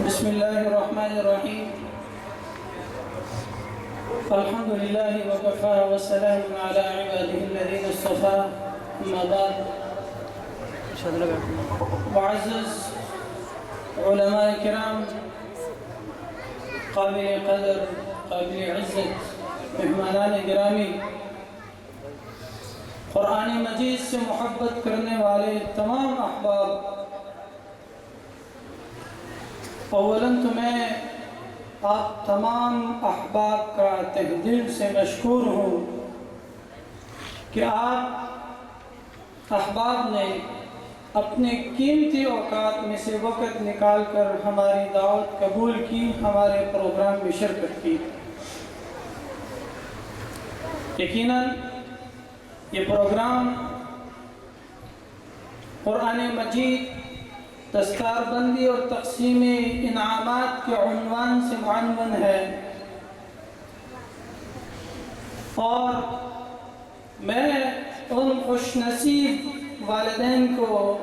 بسم الله الرحمن الرحيم. الحمد لله وكفى وسلام على عباده الذين اصطفى. أما بعد، معزز علماء کرام، قابل قدر، قابل عزت مہمانان گرامی، قرآن مجید سے محبت کرنے والے تمام احباب، اولاً تو میں آپ تمام احباب کا تہ دل سے مشکور ہوں کہ آپ احباب نے اپنے قیمتی اوقات میں سے وقت نکال کر ہماری دعوت قبول کی، ہمارے پروگرام میں شرکت کی۔ یقیناً یہ پروگرام قرآن مجید دستار بندی اور تقسیم انعامات کے عنوان سے معنون ہے، اور میں ان خوش نصیب والدین کو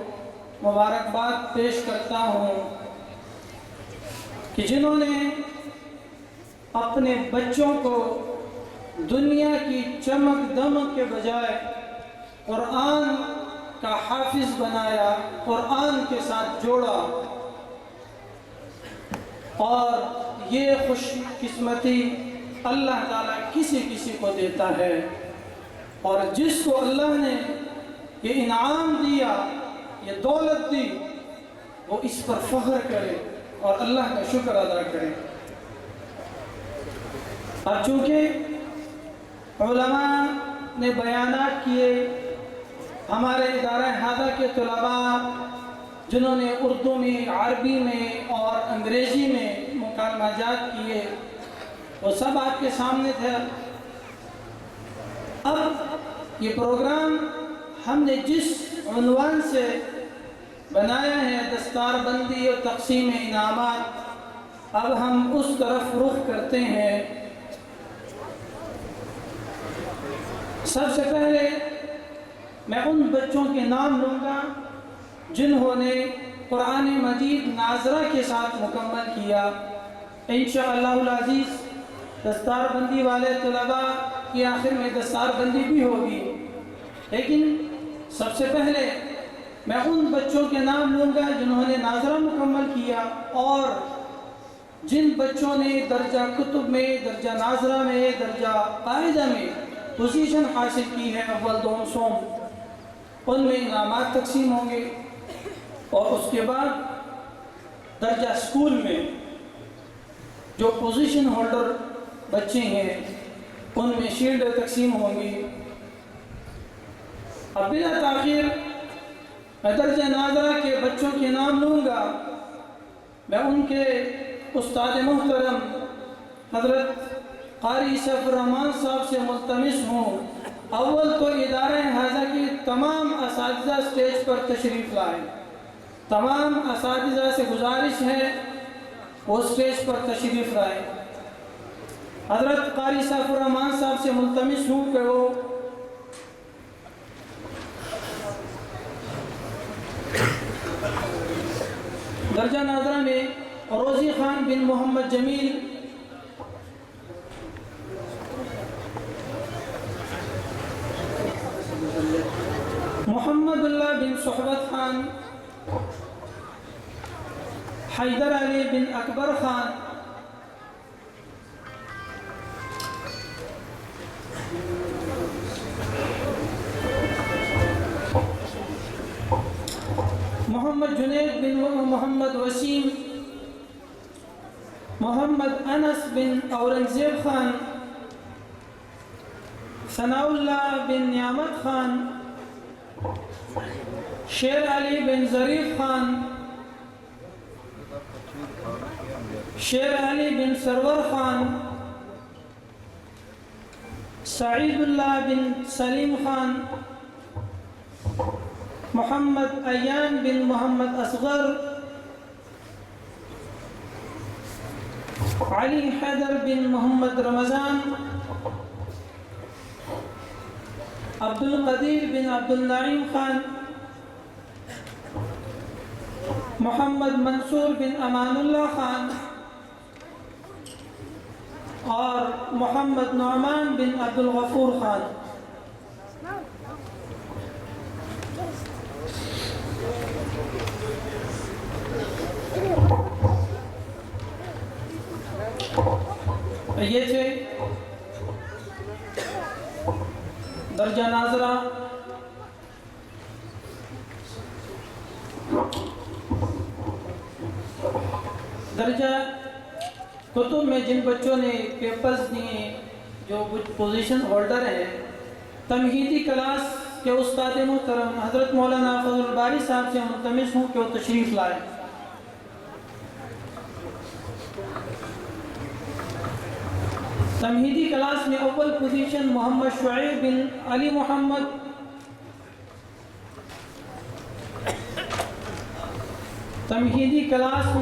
مبارکباد پیش کرتا ہوں کہ جنہوں نے اپنے بچوں کو دنیا کی چمک دمک کے بجائے قرآن کا حافظ بنایا، قرآن کے ساتھ جوڑا، اور یہ خوش قسمتی اللہ تعالیٰ کسی کسی کو دیتا ہے، اور جس کو اللہ نے یہ انعام دیا، یہ دولت دی، وہ اس پر فخر کرے اور اللہ کا شکر ادا کرے۔ اور چونکہ علماء نے بیانات کیے، ہمارے ادارہ ہادہ کے طلباء جنہوں نے اردو میں، عربی میں اور انگریزی میں مکالمہ جات کیے، وہ سب آپ کے سامنے تھے۔ اب یہ پروگرام ہم نے جس عنوان سے بنایا ہے، دستار بندی اور تقسیم انعامات، اب ہم اس طرف رخ کرتے ہیں۔ سب سے پہلے میں ان بچوں کے نام لوں گا جنہوں نے قرآن مجید ناظرہ کے ساتھ مکمل کیا۔ انشاءاللہ العزیز دستار بندی والے طلباء کی آخر میں دستار بندی بھی ہوگی، لیکن سب سے پہلے میں ان بچوں کے نام لوں گا جنہوں نے ناظرہ مکمل کیا، اور جن بچوں نے درجہ کتب میں، درجہ ناظرہ میں، درجہ قاعدہ میں پوزیشن حاصل کی ہے، اول دوم سوم، ان میں انعامات تقسیم ہوں گے، اور اس کے بعد درجہ سکول میں جو پوزیشن ہولڈر بچے ہیں ان میں شیلڈ تقسیم ہوں گی۔ اب بلا تاخیر میں درجہ ناظرہ کے بچوں کے نام لوں گا۔ میں ان کے استاد محترم حضرت قاری سیف الرحمان صاحب سے ملتمس ہوں، اول تو ادارہ ہادہ کی تمام اساتذہ سٹیج پر تشریف لائیں۔ تمام اساتذہ سے گزارش ہے وہ سٹیج پر تشریف لائیں۔ حضرت قاری سیف الرحمان صاحب سے ملتمس ہوں کہ وہ درجہ ناظرہ میں روزی خان بن محمد جمیل، محمد اللہ بن صحبت خان، حیدر علی بن اکبر خان، محمد جنید بن محمد وسیم، محمد انس بن اورنگزیب خان، ثناء اللہ بن نعمت خان، شیر علی بن ظریف خان، شیر علی بن سرور خان، سعید اللہ بن سلیم خان، محمد ایان بن محمد اصغر، علی حیدر بن محمد رمضان، عبد القدیر بن عبد النعیم خان، محمد منصور بن امان اللہ خان اور محمد نعمان بن عبد الغفور خان. یہ تھے درجہ ناظرہ. درجہ کتب میں جن بچوں نے پیپرز دیے جو پوزیشن ہولڈر ہیں، تمہیدی کلاس کے استاد محترم حضرت مولانا فضل الباری صاحب سے ملتمس ہوں کہ وہ تشریف لائیں. تمہیدی کلاس میں اول پوزیشن محمد شعیب بن علی محمد، تمہیدی کلاس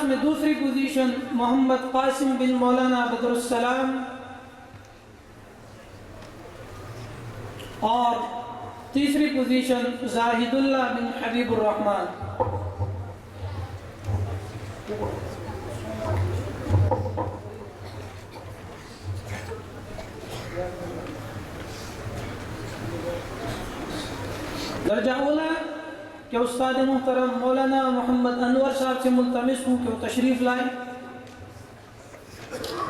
میں دوسری پوزیشن محمد قاسم بن مولانا بدر السلام، اور تیسری پوزیشن زاہد اللہ بن حبیب الرحمن. درجہ اولا کہ استاد محترم مولانا محمد انور صاحب سے ملتمس ہوں کہ وہ تشریف لائیں.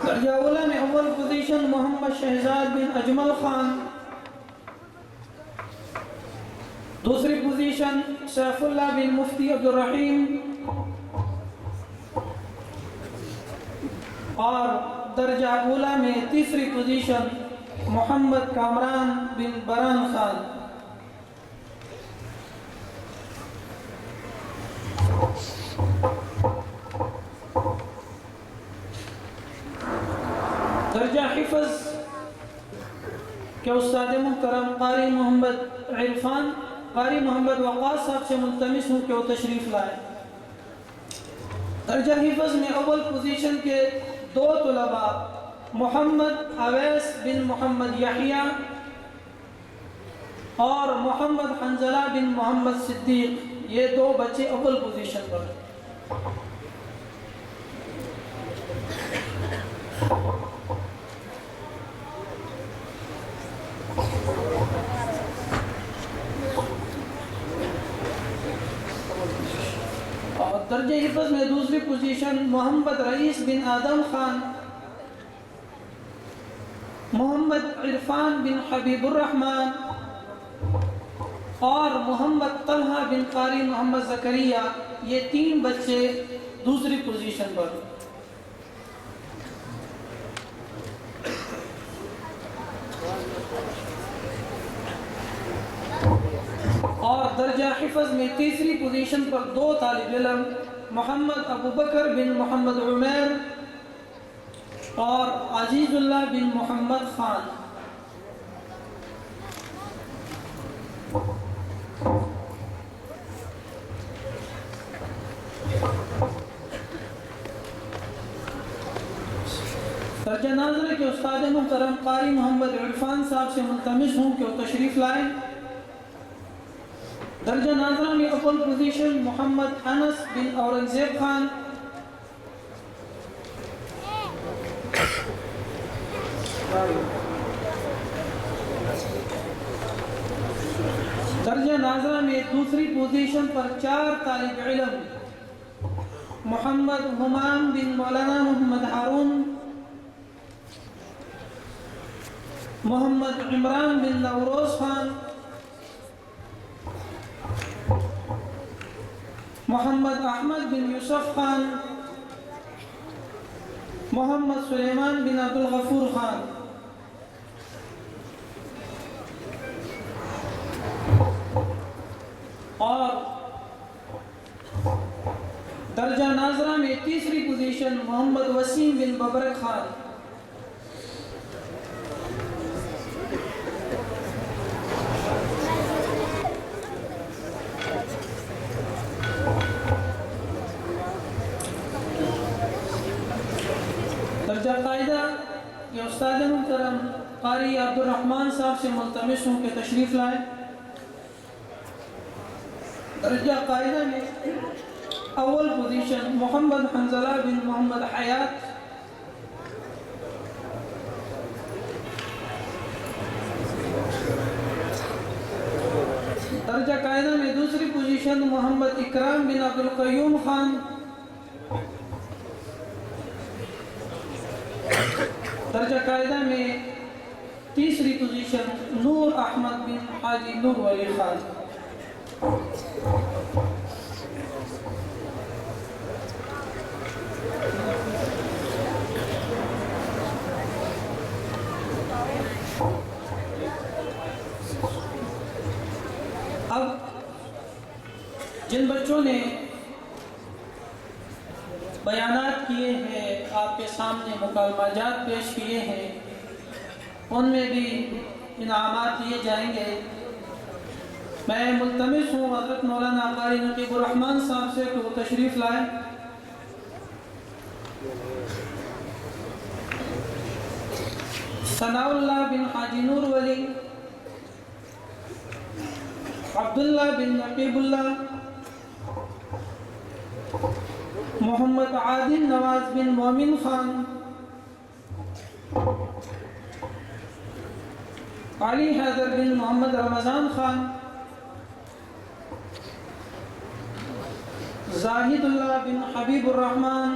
درجہ اولا میں اول پوزیشن محمد شہزاد بن اجمل خان، دوسری پوزیشن سیف اللہ بن مفتی عبد الرحیم، اور درجہ اولا میں تیسری پوزیشن محمد کامران بن بران خان. درجہ حفظ کے استاد محترم قاری محمد وقاص صاحب سے ملتمس ہوں کہ وہ تشریف لائیں. درجہ حفظ میں اول پوزیشن کے دو طلباء محمد اویس بن محمد یحییٰ اور محمد حنظلہ بن محمد صدیق، یہ دو بچے اول پوزیشن پر. اور درجہ حفظ میں دوسری پوزیشن محمد رئیس بن آدم خان، محمد عرفان بن حبیب الرحمن اور محمد طلحہ بن قاری محمد زکریہ، یہ تین بچے دوسری پوزیشن پر. اور درجہ حفظ میں تیسری پوزیشن پر دو طالب علم محمد ابو بکر بن محمد عمیر اور عزیز اللہ بن محمد خان. درجہ ناظرہ کے استاد محترم قاری محمد عرفان صاحب سے ملتمس ہوں کہ وہ تشریف لائیں. درجہ ناظرہ میں اول پوزیشن محمد انس بن اورنگزیب خان، درجہ ناظرہ میں دوسری پوزیشن پر چار طالب علم محمد حمام بن مولانا محمد ہارون، محمد عمران بن نوروز خان، محمد احمد بن یوسف خان، محمد سلیمان بن عبد الغفور خان. اور درجہ ناظرہ میں تیسری پوزیشن محمد وسیم بن ببرک خان. درجہ قاعدہ کہ استاد محترم قاری عبدالرحمن صاحب سے ملتمس ہوں کہ تشریف لائیں۔ درجہ قاعدہ میں اول پوزیشن محمد حنظلہ بن محمد حیات، درجہ قاعدہ میں دوسری پوزیشن محمد اکرام بن عبدالقیوم خان، درجہ قاعدہ میں تیسری پوزیشن نور احمد بن حاجی نور ولی خان۔ اب جن بچوں نے بیانات کیے ہیں، آپ کے سامنے مکالمہ جات پیش کیے ہیں، ان میں بھی انعامات دیے جائیں گے۔ میں ملتمس ہوں حضرت مولانا قاری نقیب الرحمن صاحب سے کہ وہ تشریف لائیں۔ ثناء اللہ بن حاجی نور ولی، عبداللہ بن نقیب اللہ، محمد عادل نواز بن مومن خان، علی حیدر بن محمد رمضان خان، زاہد اللہ بن حبیب الرحمن،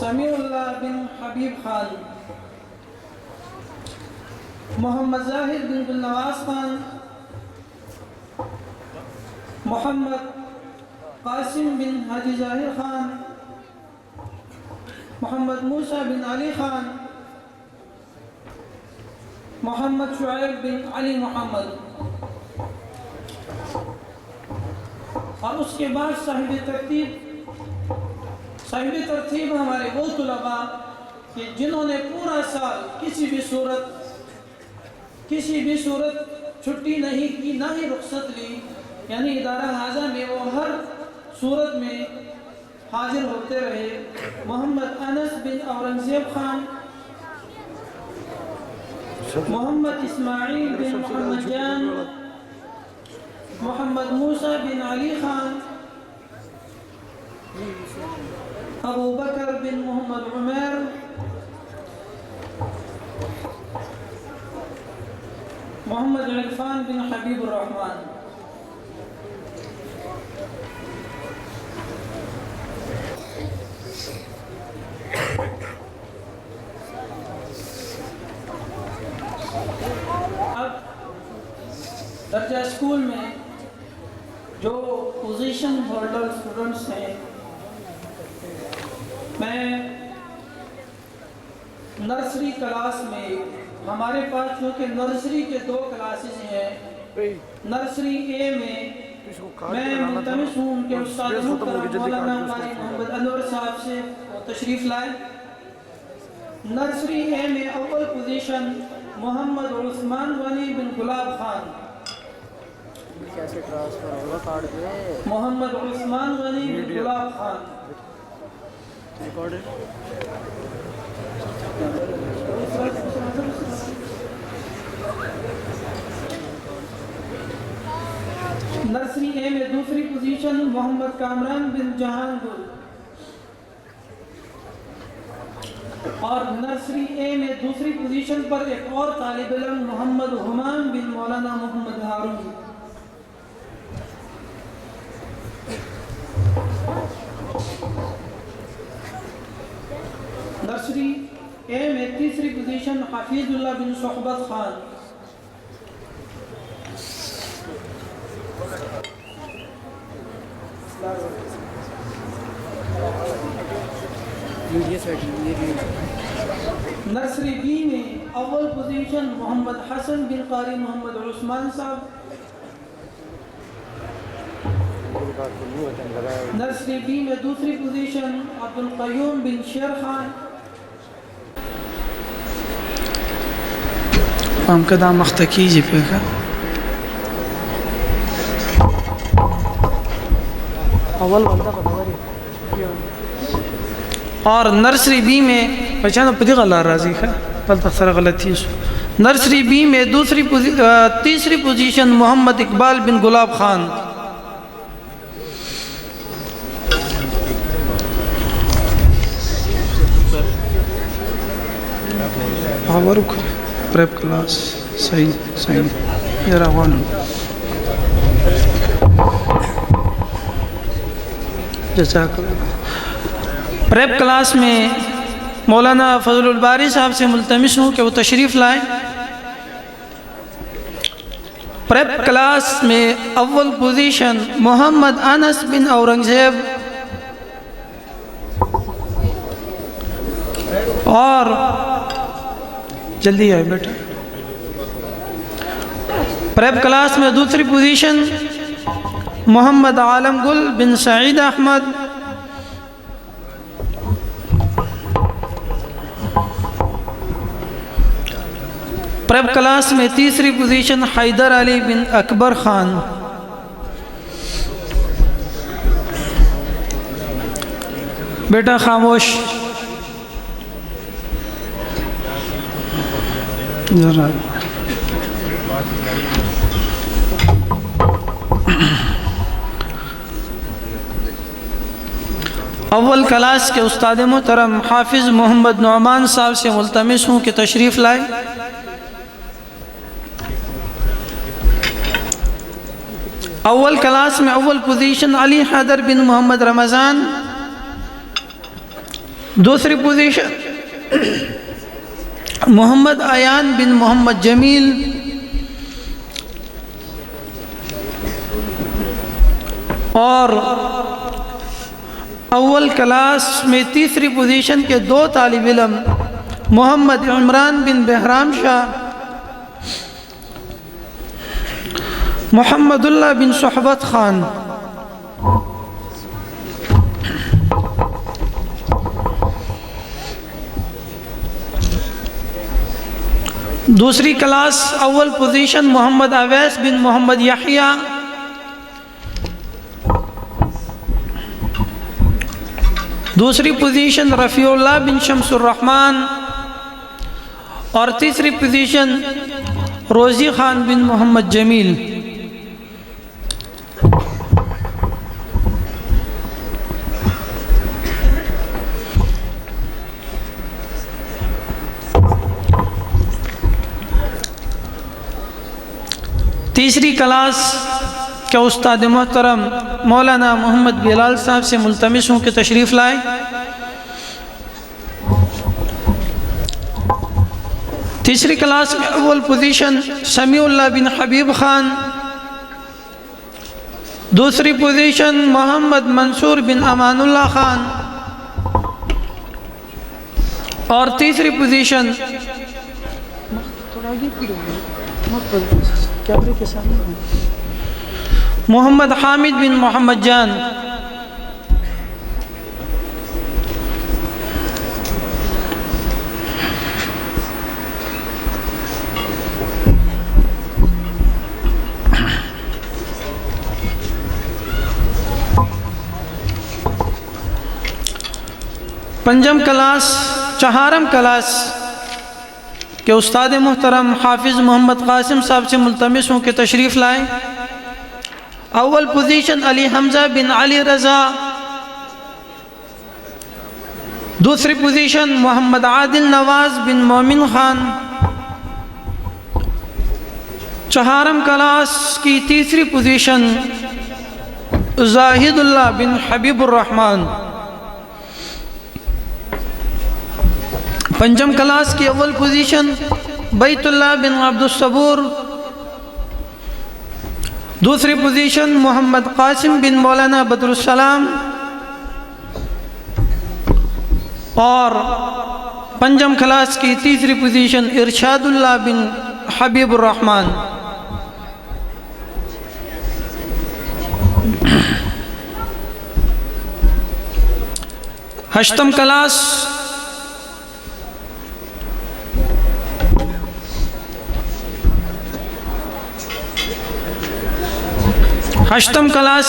سمیع اللہ بن حبیب خان، محمد زاہد بن نواز خان، محمد قاسم بن حاجی ظاہر خان، محمد موسیٰ بن علی خان، محمد شعیب بن علی محمد۔ اور اس کے بعد صاحب ترتیب ہمارے وہ طلباء کہ جنہوں نے پورا سال کسی بھی صورت چھٹی نہیں کی، نہ ہی رخصت لی، یعنی ادارہ حاضہ میں وہ ہر صورت میں حاضر ہوتے رہے۔ محمد انس بن اورنگزیب خان، محمد اسماعیل بن محمد جان، محمد موسیٰ بن علی خان، ابو بکر بن محمد عمیر، محمد عرفان بن حبیب الرحمن۔ اب درجہ اسکول میں جو پوزیشن ہولڈر اسٹوڈنٹس ہیں، میں نرسری کلاس میں، ہمارے پاس چونکہ نرسری کے 2 کلاسز ہیں، نرسری اے میں ملتمس ہوں کہ استاد محترم مولانا قاری محمد انور صاحب سے تشریف لائے۔ نرسری اے میں اول پوزیشن محمد عثمان غنی بن گلاب خان، محمد عثمان غنی بن گلاب خان۔ نرسری اے میں دوسری پوزیشن محمد کامران بن جہان گل، اور نرسری اے میں دوسری پوزیشن پر ایک اور طالب علم محمد حمام بن مولانا محمد ہارون۔ نرسری اے میں تیسری پوزیشن حفیظ اللہ بن صحبت خان، نرسری بی میں اول پوزیشن محمد حسن بن قاری محمد عثمان صاحب، نرسری بی میں دوسری پوزیشن عبدالقیوم بن شیر خان۔ پام کدا مختکی جی پہ کا اول والدہ کا دوری اور نرسری بی میں پہچانو پدی غلار راضی ہے بلتا سر غلطی ہے نرسری بی میں تیسری پوزیشن محمد اقبال بن گلاب خان. ورک پریپ کلاس صحیح ذرا ون جزاک اللہ. پریپ کلاس میں مولانا فضل الباری صاحب سے ملتمس ہوں کہ وہ تشریف لائیں. پریپ کلاس میں اول پوزیشن محمد انس بن اورنگزیب اور جلدی آئے بیٹا. پریپ کلاس میں دوسری پوزیشن محمد عالم گل بن سعید احمد پریپ کلاس میں تیسری پوزیشن حیدر علی بن اکبر خان. بیٹا خاموش ذرا. اول کلاس کے استاد محترم حافظ محمد نعمان صاحب سے ملتمس ہوں کہ تشریف لائے. اول کلاس میں اول پوزیشن علی حیدر بن محمد رمضان. دوسری پوزیشن محمد ایان بن محمد جمیل. اور اول کلاس میں تیسری پوزیشن کے دو طالب علم محمد عمران بن بہرام شاہ محمد اللہ بن صحبت خان. دوسری کلاس اول پوزیشن محمد اویس بن محمد یحییٰ. دوسری پوزیشن رفیع اللہ بن شمس الرحمن. اور تیسری پوزیشن روزی خان بن محمد جمیل. تیسری کلاس کے استاد محترم مولانا محمد بلال صاحب سے ملتمس ہوں کہ تشریف لائیں. تیسری کلاس میں اول پوزیشن سمیع اللہ بن حبیب خان. دوسری پوزیشن محمد منصور بن امان اللہ خان. اور تیسری پوزیشن محمد حامد بن محمد جان. پنجم کلاس چہارم کلاس کہ استاد محترم حافظ محمد قاسم صاحب سے ملتمس ہوں کہ تشریف لائیں. اول پوزیشن علی حمزہ بن علی رضا. دوسری پوزیشن محمد عادل نواز بن مومن خان. چہارم کلاس کی تیسری پوزیشن زاہد اللہ بن حبیب الرحمن. پنجم کلاس کی اول پوزیشن بیت اللہ بن عبد الصبور. دوسری پوزیشن محمد قاسم بن مولانا بدر السلام. اور پنجم کلاس کی تیسری پوزیشن ارشاد اللہ بن حبیب الرحمن. ہشتم کلاس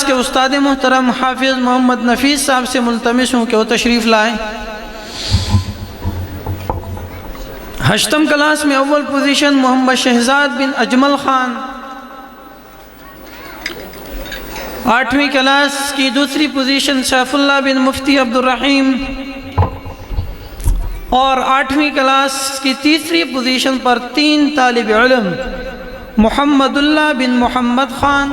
کے استاد محترم حافظ محمد نفیس صاحب سے ملتمس ہوں کہ وہ تشریف لائیں. 8th کلاس میں اول پوزیشن محمد شہزاد بن اجمل خان، 8ویں کلاس کی دوسری پوزیشن سیف اللہ بن مفتی عبد الرحیم، اور 8ویں کلاس کی تیسری پوزیشن پر 3 طالب علم محمد اللہ بن محمد خان،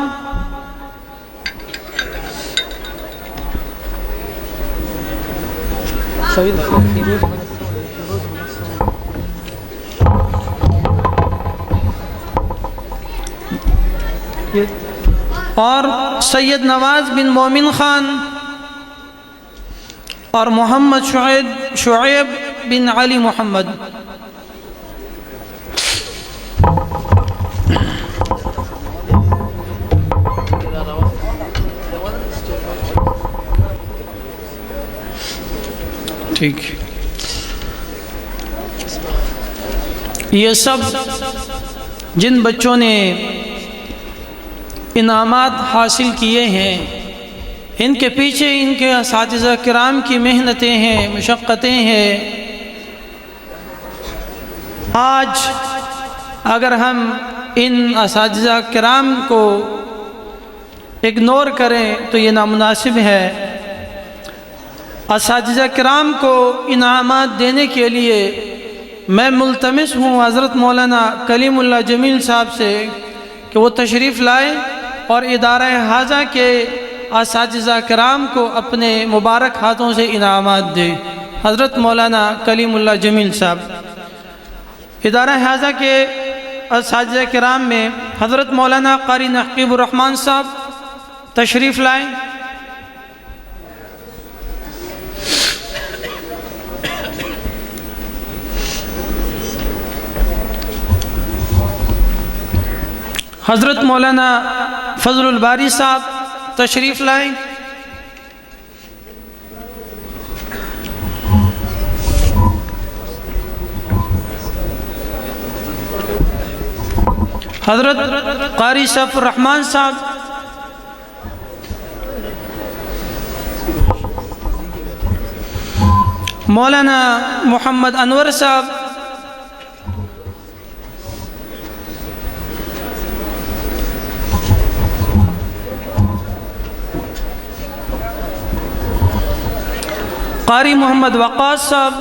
اور سید نواز بن مومن خان، اور محمد شعیب بن علی محمد۔ ٹھیک، یہ سب جن بچوں نے انعامات حاصل کیے ہیں، ان کے پیچھے ان کے اساتذہ کرام کی محنتیں ہیں، مشقتیں ہیں۔ آج اگر ہم ان اساتذہ کرام کو اگنور کریں تو یہ نامناسب ہے۔ اساتذہ کرام کو انعامات دینے کے لیے میں ملتمس ہوں حضرت مولانا کلیم اللہ جمیل صاحب سے کہ وہ تشریف لائیں اور ادارہ حاضہ کے اساتذہ کرام کو اپنے مبارک ہاتھوں سے انعامات دیں۔ حضرت مولانا کلیم اللہ جمیل صاحب، ادارہ حاضہ کے اساتذہ کرام میں حضرت مولانا قاری نقیب الرحمن صاحب تشریف لائیں۔ حضرت مولانا فضل الباری صاحب تشریف لائیں۔ حضرت قاری سیف الرحمن صاحب، مولانا محمد انور صاحب، قاری محمد وقاص صاحب،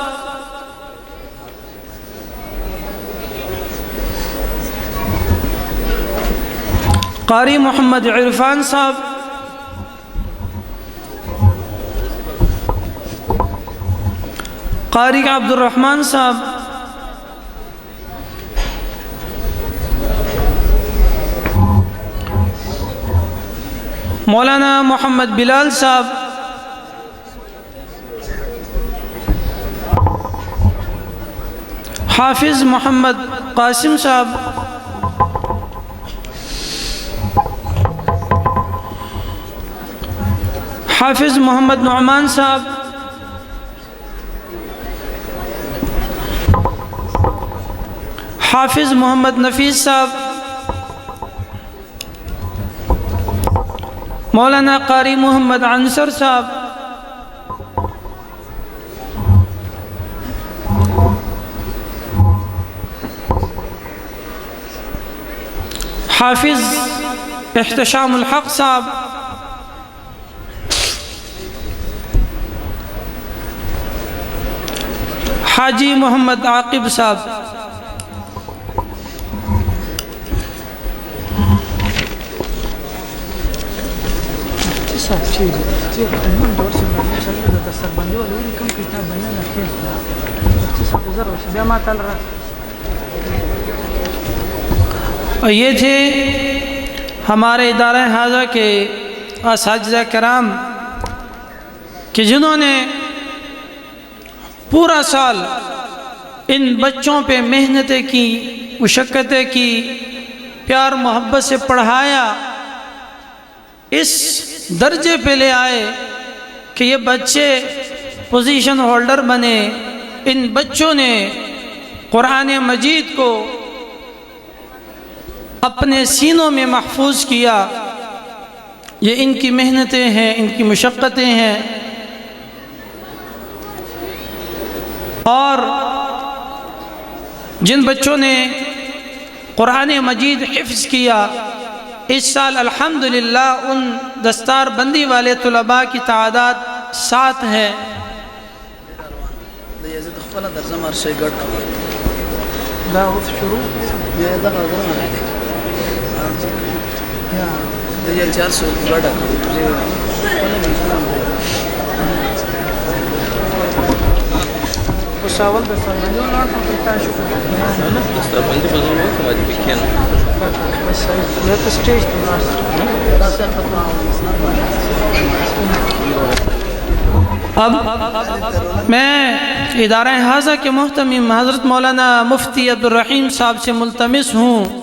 قاری محمد عرفان صاحب، قاری عبد الرحمن صاحب، مولانا محمد بلال صاحب، حافظ محمد قاسم صاحب، حافظ محمد نعمان صاحب، حافظ محمد نفیس صاحب، مولانا قاری محمد عنصر صاحب، حافظ احتشام الحق صاحب، حاجی محمد عاقب صاحب، یہ تھے ہمارے ادارہ حاضہ کے اساتذہ کرام کہ جنہوں نے پورا سال ان بچوں پہ محنتیں کی، مشقتیں کی، پیار محبت سے پڑھایا، اس درجے پہ لے آئے کہ یہ بچے پوزیشن ہولڈر بنے۔ ان بچوں نے قرآن مجید کو اپنے سینوں میں محفوظ کیا۔ یہ ان کی محنتیں ہیں، ان کی مشقتیں ہیں۔ اور جن بچوں نے قرآن مجید حفظ کیا، اس سال الحمدللہ ان دستار بندی والے طلباء کی تعداد 7 ہے۔ اب میں ادارہ حاضہ کے محتمم حضرت مولانا مفتی عبدالرحیم صاحب سے ملتمس ہوں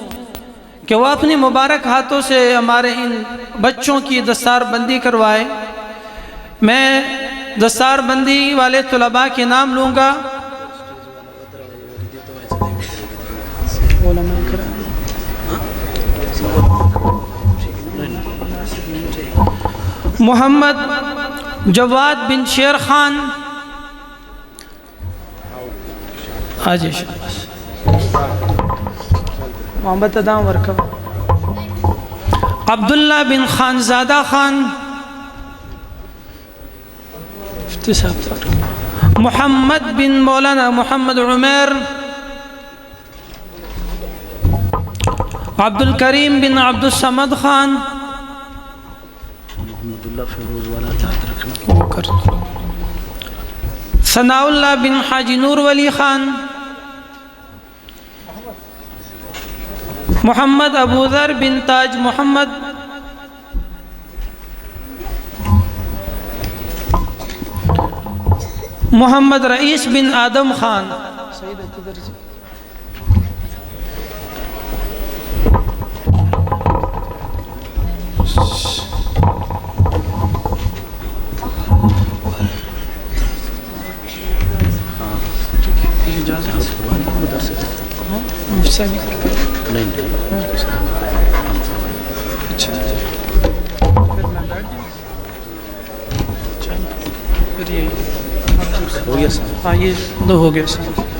کہ وہ اپنی مبارک ہاتھوں سے ہمارے ان بچوں کی دستار بندی کروائے۔ میں دستار بندی والے طلباء کے نام لوں گا۔ محمد جواد بن شیر خان، محمد ادام ورکب، عبداللہ بن خانزادہ خان، محمد بن مولانا محمد عمیر، عبد الکریم بن عبد الصمد خان، ثناء اللہ بن حاجی نور ولی خان، محمد ابو ذر بن تاج محمد، محمد رئیس بن آدم خان، یہ 2 ہو گیا سر۔